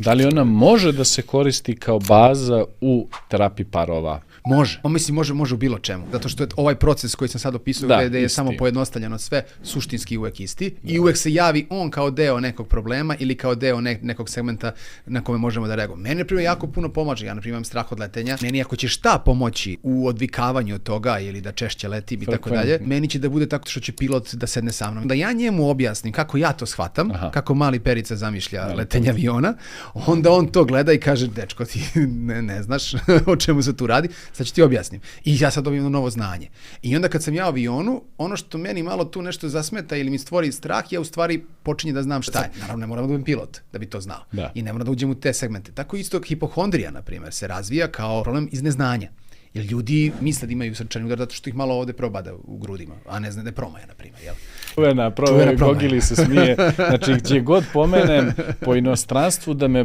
Da li ona može da se koristi kao baza u terapiji parova? Može. Mislim, može u bilo čemu. Zato što je ovaj proces koji sam sad opisao, gde je samo pojednostavljeno sve, suštinski uvek isti. I uvek se javi on kao deo nekog problema ili kao deo nekog segmenta na kome možemo da reagujemo. Meni, na primjer, jako puno pomaže. Ja, na primjer, imam strah od letenja. Meni, ako će šta pomoći u odvikavanju od toga ili da češće letim i tako dalje, meni će da bude tako što će pilot da sedne sa mnom. Da ja njemu objasnim kako ja to shvatam, kako mali Perica zamišlja letenje aviona, onda on to gleda i kaže, dečko, ti ne znaš o čemu se tu radi. Sad ću ti objasnim. I ja sad dobijem novo znanje. I onda kad sam ja u avionu, ono što meni malo tu nešto zasmeta ili mi stvori strah, ja u stvari počinjem da znam šta je. Naravno, ne moram da budem pilot da bi to znao. Da. I ne moram da uđem u te segmente. Tako isto hipohondrija, na primjer, se razvija kao problem iz neznanja. Jer ljudi misle da imaju srčani udar zato što ih malo ovde probada u grudima, a ne zna da je promaja, na primjer. Jel? Čuvena promaja. Gogili se smije. Znači, gdje god pomenem po inostranstvu da me